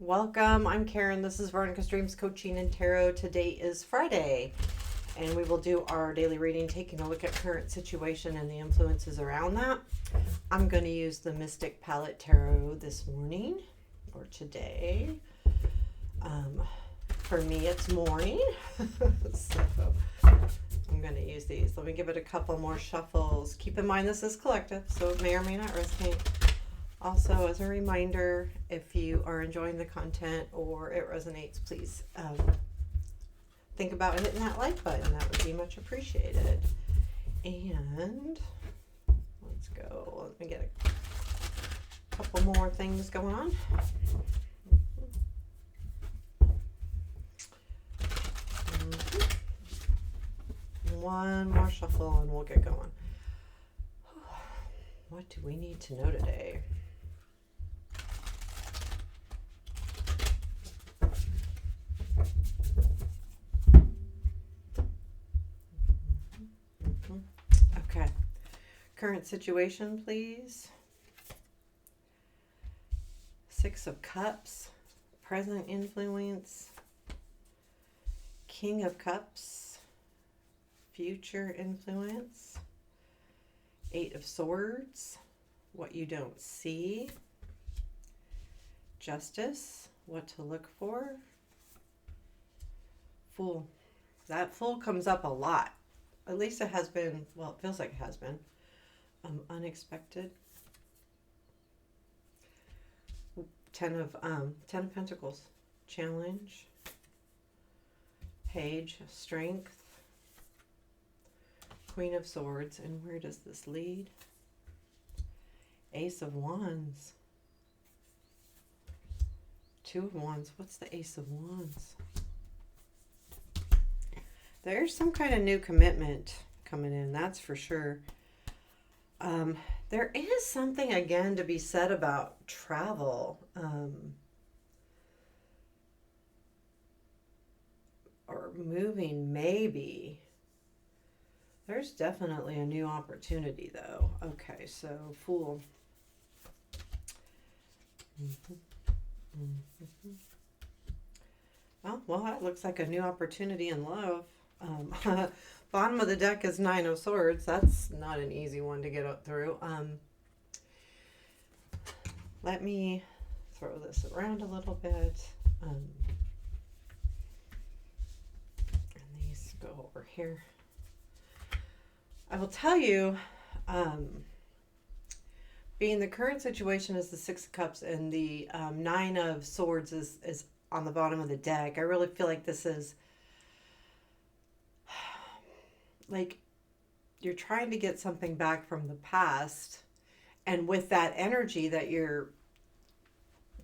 Welcome. I'm Karen. This is Veronica's Dreams Coaching and Tarot. Today is Friday, and we will do our daily reading, taking a look at current situation and the influences around that. I'm going to use the Mystic Palette Tarot this morning or today. For me, it's morning, so I'm going to use these. Let me give it a couple more shuffles. Keep in mind this is collective, so it may or may not resonate. Also, as a reminder, if you are enjoying the content or it resonates, please think about hitting that like button. That would be much appreciated. And let's go. Let me get a couple more things going on. One more shuffle and we'll get going. What do we need to know today? Okay. Current situation, please. Six of Cups. Present influence. King of Cups. Future influence. Eight of Swords. What you don't see. Justice. What to look for. Fool. That Fool comes up a lot. At least it has been, well, it feels like it has been. Unexpected. Ten of Pentacles. Challenge. Page. Strength. Queen of Swords. And where does this lead? Ace of Wands. Two of Wands. What's the Ace of Wands? There's some kind of new commitment coming in, that's for sure. There is something, again, to be said about travel. Or moving, maybe. There's definitely a new opportunity, though. Okay, so Fool. Well, that looks like a new opportunity in love. Bottom of the deck is Nine of Swords. That's not an easy one to get up through. Let me throw this around a little bit. And these go over here. I will tell you, being the current situation is the Six of Cups and the Nine of Swords is on the bottom of the deck. I really feel like this is like you're trying to get something back from the past, and with that energy that you're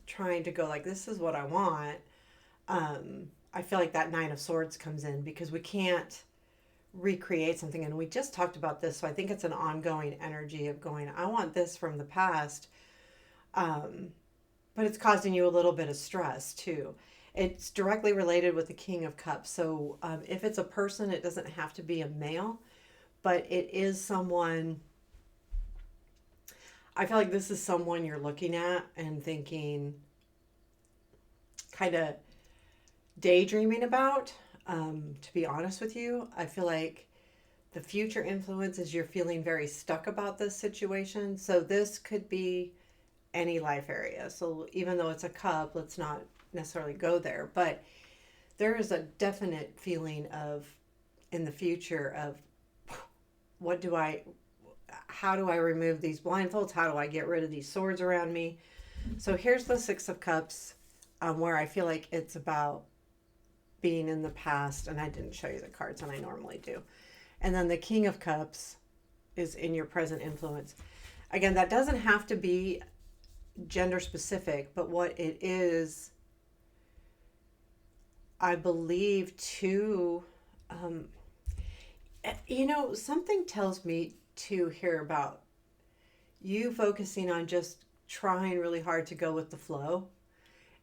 trying to go like, this is what I want. I feel like that Nine of Swords comes in because we can't recreate something, and we just talked about this, so I think it's an ongoing energy of going, I want this from the past, but it's causing you a little bit of stress too. It's directly related with the King of Cups. So if it's a person, it doesn't have to be a male, but it is someone. I feel like this is someone you're looking at and thinking, kind of daydreaming about. To be honest with you, I feel like the future influence is you're feeling very stuck about this situation. So this could be any life area. So even though it's a cup, let's not necessarily go there, but there is a definite feeling of in the future of how do I remove these blindfolds? How do I get rid of these swords around me? So here's the Six of Cups, where I feel like it's about being in the past, and I didn't show you the cards, and I normally do. And then the King of Cups is in your present influence. Again, that doesn't have to be gender specific, but what it is, I believe, too, something tells me to hear about you focusing on just trying really hard to go with the flow.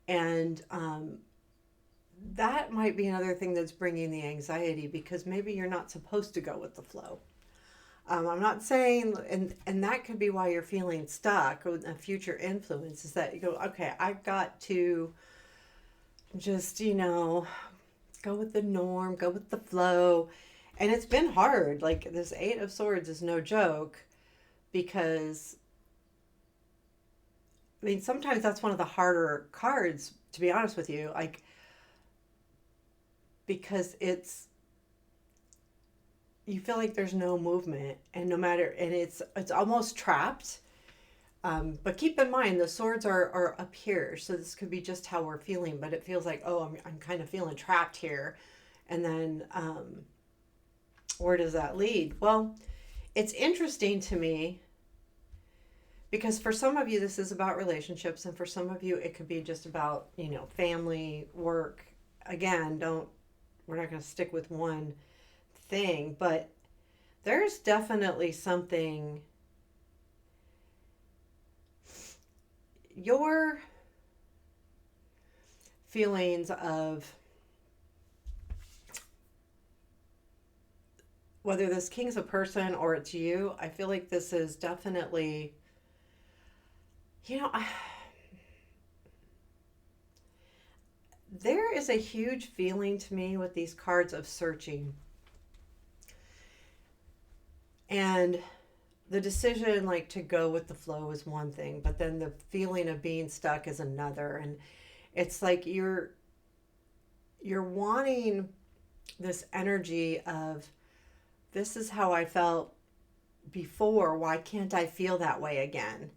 And that might be another thing that's bringing the anxiety, because maybe you're not supposed to go with the flow. I'm not saying, and that could be why you're feeling stuck with a future influence, is that you go, okay, I've got to just, go with the norm, go with the flow. And it's been hard. Like this Eight of Swords is no joke because, I mean, sometimes that's one of the harder cards, to be honest with you. Like, because you feel like there's no movement and no matter, and it's almost trapped. But keep in mind, the swords are up here, so this could be just how we're feeling. But it feels like, oh, I'm kind of feeling trapped here, and then where does that lead? Well, it's interesting to me because for some of you this is about relationships, and for some of you it could be just about family, work. Again, don't we're not going to stick with one thing, but there's definitely something your feelings of whether this king's a person or it's you. I feel like this is definitely, you know, there is a huge feeling to me with these cards of searching. And the decision like to go with the flow is one thing, but then the feeling of being stuck is another. And it's like you're wanting this energy of this is how I felt before. Why can't I feel that way again?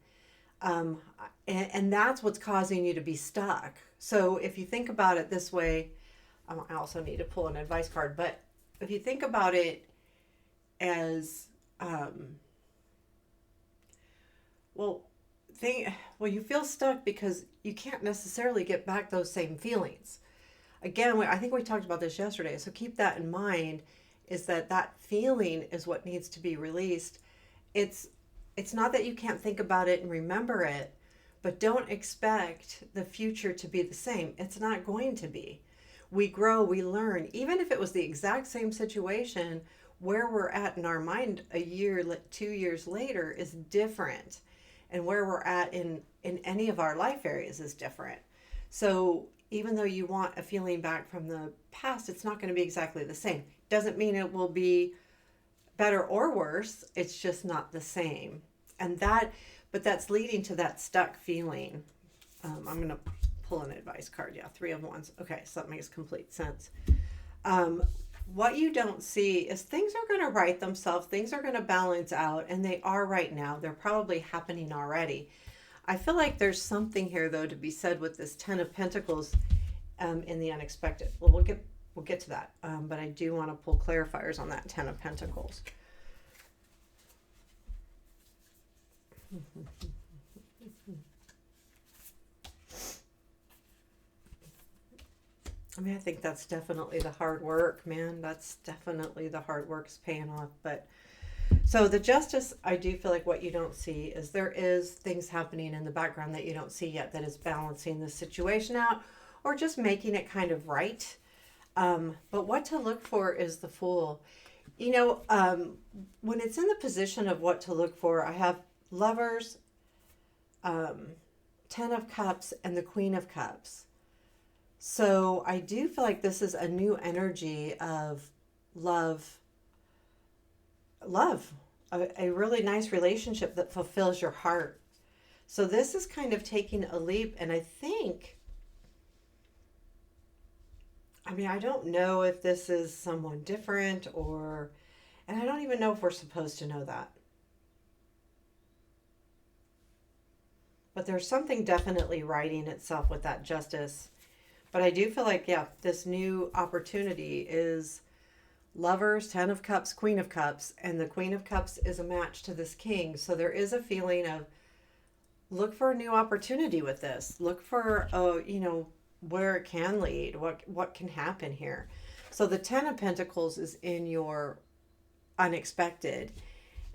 Um, and that's what's causing you to be stuck. So if you think about it this way, I also need to pull an advice card, but if you think about it as, well, you feel stuck because you can't necessarily get back those same feelings. Again, I think we talked about this yesterday, so keep that in mind. Is that feeling is what needs to be released. It's it's not that you can't think about it and remember it, but don't expect the future to be the same. It's not going to be. We grow, we learn. Even if it was the exact same situation, where we're at in our mind a year, 2 years later is different. And where we're at in any of our life areas is different. So even though you want a feeling back from the past, it's not going to be exactly the same. Doesn't mean it will be better or worse. It's just not the same. But that's leading to that stuck feeling. I'm going to pull an advice card. Yeah, Three of Wands. Okay, so that makes complete sense. Um, what you don't see is things are going to right themselves. Things are going to balance out, and they are right now. They're probably happening already. I feel like there's something here, though, to be said with this Ten of Pentacles in the unexpected. Well, we'll get to that, but I do want to pull clarifiers on that Ten of Pentacles. I mean, I think that's definitely the hard work, man. That's definitely the hard work's paying off. But so the justice, I do feel like what you don't see is there is things happening in the background that you don't see yet that is balancing the situation out or just making it kind of right. But what to look for is the Fool. When it's in the position of what to look for, I have Lovers, Ten of Cups, and the Queen of Cups. So I do feel like this is a new energy of love, a really nice relationship that fulfills your heart. So this is kind of taking a leap, and I don't know if this is someone different and I don't even know if we're supposed to know that. But there's something definitely righting itself with that justice. But I do feel like, yeah, this new opportunity is Lovers, Ten of Cups, Queen of Cups, and the Queen of Cups is a match to this King. So there is a feeling of look for a new opportunity with this. Look for, where it can lead, what can happen here. So the Ten of Pentacles is in your unexpected,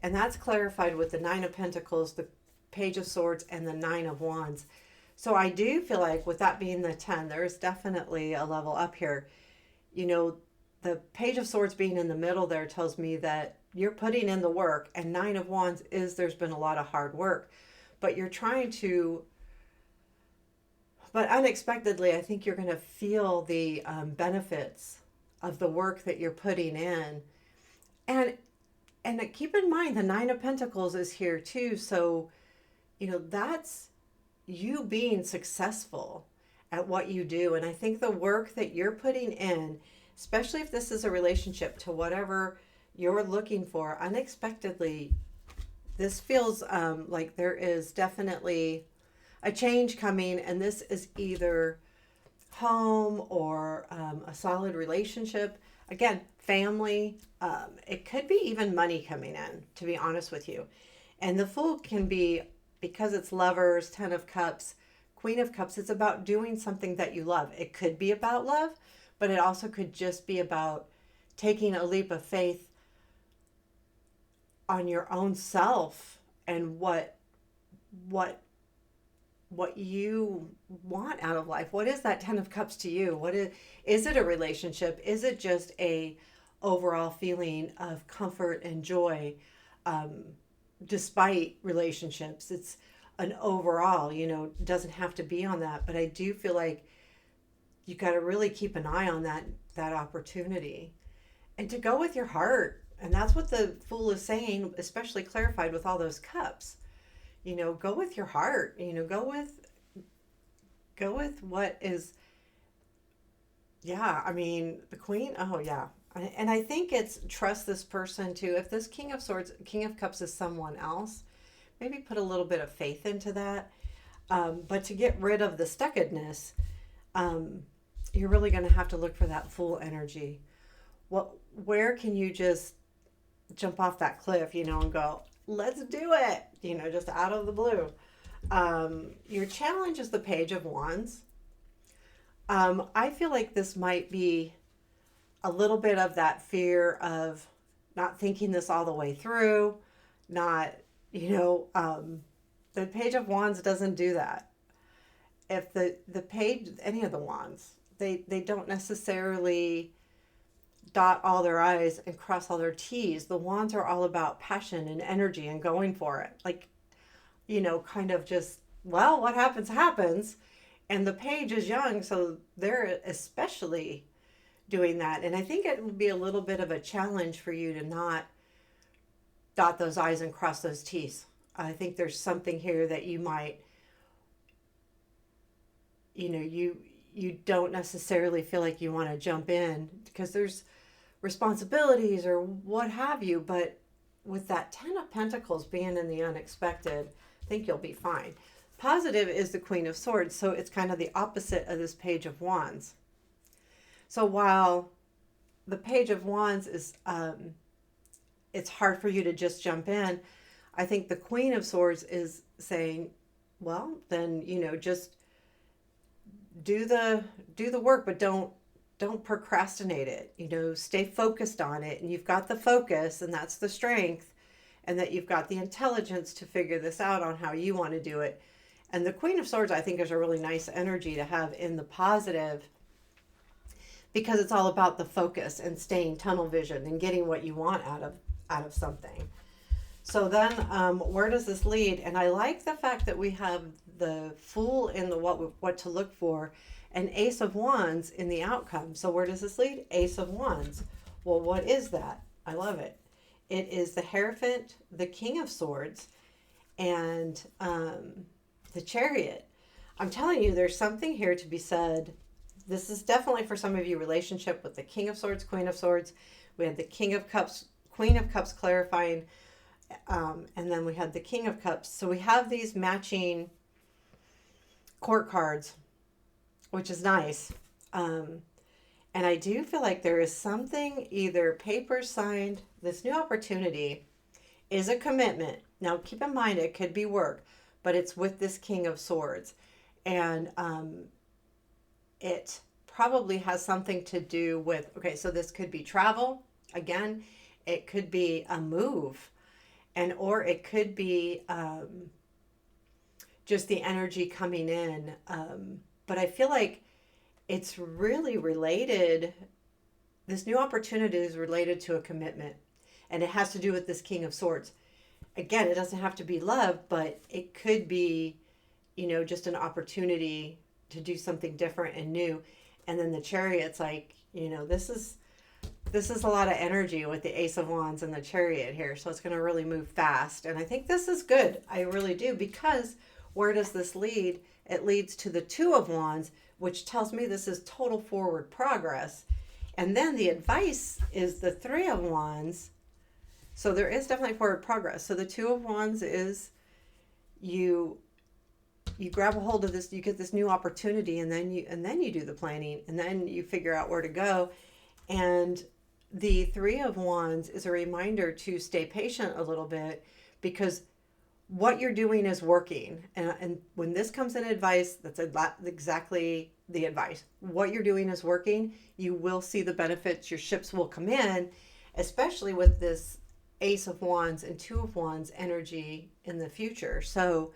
and that's clarified with the Nine of Pentacles, the Page of Swords, and the Nine of Wands. So I do feel like with that being the 10, there's definitely a level up here. The Page of Swords being in the middle there tells me that you're putting in the work, and Nine of Wands is there's been a lot of hard work, but you're trying to But unexpectedly, I think you're going to feel the benefits of the work that you're putting in. And keep in mind the Nine of Pentacles is here too. So, that's you being successful at what you do. And I think the work that you're putting in, especially if this is a relationship to whatever you're looking for, unexpectedly, this feels like there is definitely a change coming. And this is either home or a solid relationship. Again, family. It could be even money coming in, to be honest with you. And the Fool can be, because it's Lovers, Ten of Cups, Queen of Cups, it's about doing something that you love. It could be about love, but it also could just be about taking a leap of faith on your own self and what you want out of life. What is that Ten of Cups to you? What is it a relationship? Is it just a overall feeling of comfort and joy despite relationships? It's an overall, doesn't have to be on that, but I do feel like you got to really keep an eye on that opportunity and to go with your heart. And that's what the Fool is saying, especially clarified with all those cups. Go with your heart. Go with what is. Yeah, I mean, the Queen. Oh yeah, and I think it's trust this person too. If this King of Swords, King of Cups is someone else, maybe put a little bit of faith into that. But to get rid of the stuckedness, you're really going to have to look for that Fool energy. Where can you just jump off that cliff, and go, let's do it, just out of the blue. Your challenge is the Page of Wands. I feel like this might be a little bit of that fear of not thinking this all the way through, not, the Page of Wands doesn't do that. If the page, any of the wands, they don't necessarily dot all their I's and cross all their T's. The wands are all about passion and energy and going for it. Like, kind of just, well, what happens, happens. And the page is young, so they're especially doing that. And I think it would be a little bit of a challenge for you to not dot those I's and cross those T's. I think there's something here that you might, you don't necessarily feel like you want to jump in because there's responsibilities or what have you, but with that Ten of Pentacles being in the unexpected, I think you'll be fine. Positive is the Queen of Swords, so it's kind of the opposite of this Page of Wands. So while the Page of Wands is, it's hard for you to just jump in, I think the Queen of Swords is saying, well, then, just do the work, but don't procrastinate it. Stay focused on it. And you've got the focus, and that's the strength, and that you've got the intelligence to figure this out on how you want to do it. And the Queen of Swords, I think, is a really nice energy to have in the positive because it's all about the focus and staying tunnel vision and getting what you want out of something. So then where does this lead? And I like the fact that we have the Fool in the what to look for and Ace of Wands in the outcome. So where does this lead? Ace of Wands. Well, what is that? I love it. It is the Hierophant, the King of Swords, and the Chariot. I'm telling you, there's something here to be said. This is definitely for some of you relationship with the King of Swords, Queen of Swords. We had the King of Cups, Queen of Cups clarifying, and then we had the King of Cups. So we have these matching court cards, which is nice. And I do feel like there is something, either paper signed, this new opportunity is a commitment. Now, keep in mind, it could be work, but it's with this King of Swords. And it probably has something to do with, okay, so this could be travel. Again, it could be a move, or it could be just the energy coming in. But I feel like it's really related. This new opportunity is related to a commitment, and it has to do with this King of Swords. Again, it doesn't have to be love, but it could be, just an opportunity to do something different and new. And then the Chariot's like, this is a lot of energy with the Ace of Wands and the Chariot here. So it's going to really move fast. And I think this is good. I really do. Because where does this lead? It leads to the Two of Wands, which tells me this is total forward progress. And then the advice is the Three of Wands. So there is definitely forward progress. So the Two of Wands is you grab a hold of this, you get this new opportunity, and then you do the planning, and then you figure out where to go. And the Three of Wands is a reminder to stay patient a little bit, because what you're doing is working. And when this comes in advice, that's exactly the advice. What you're doing is working. You will see the benefits. Your ships will come in, especially with this Ace of Wands and Two of Wands energy in the future. So,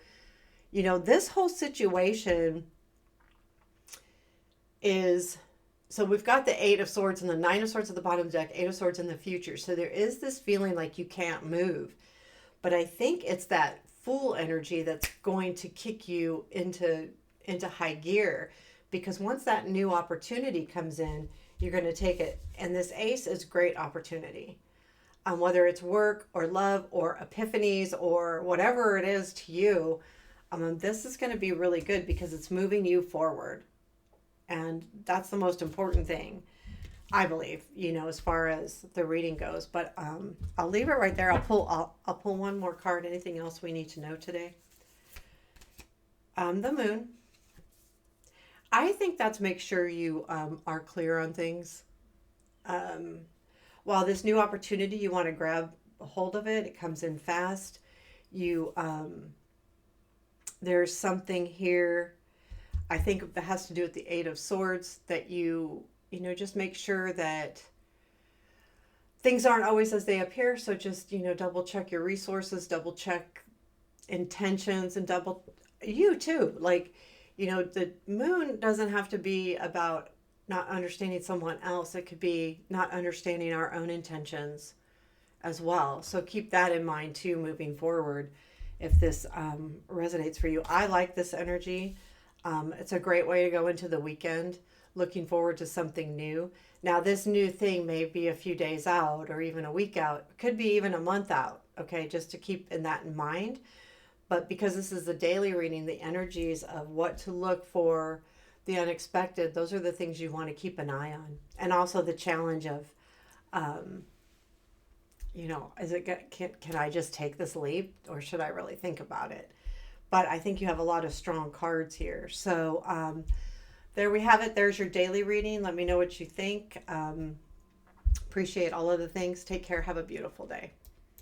this whole situation is, so we've got the Eight of Swords and the Nine of Swords at the bottom of the deck, Eight of Swords in the future. So there is this feeling like you can't move. But I think it's that Fool energy that's going to kick you into high gear, because once that new opportunity comes in, you're going to take it. And this Ace is great opportunity. Whether it's work or love or epiphanies or whatever it is to you, this is going to be really good because it's moving you forward. And that's the most important thing, I believe, as far as the reading goes. But I'll leave it right there. I'll pull one more card. Anything else we need to know today? The Moon. I think that's make sure you are clear on things. While this new opportunity, you want to grab a hold of it. It comes in fast. There's something here, I think, that has to do with the Eight of Swords, that you just make sure that things aren't always as they appear. So just, double check your resources, double check intentions, and you too. Like, the Moon doesn't have to be about not understanding someone else. It could be not understanding our own intentions as well. So keep that in mind too, moving forward, if this resonates for you. I like this energy. It's a great way to go into the weekend, looking forward to something new. Now, this new thing may be a few days out or even a week out. It could be even a month out, okay, just to keep that in mind. But because this is a daily reading, the energies of what to look for, the unexpected, those are the things you want to keep an eye on. And also the challenge of, can I just take this leap, or should I really think about it? But I think you have a lot of strong cards here. So there we have it. There's your daily reading. Let me know what you think. Appreciate all of the things. Take care. Have a beautiful day.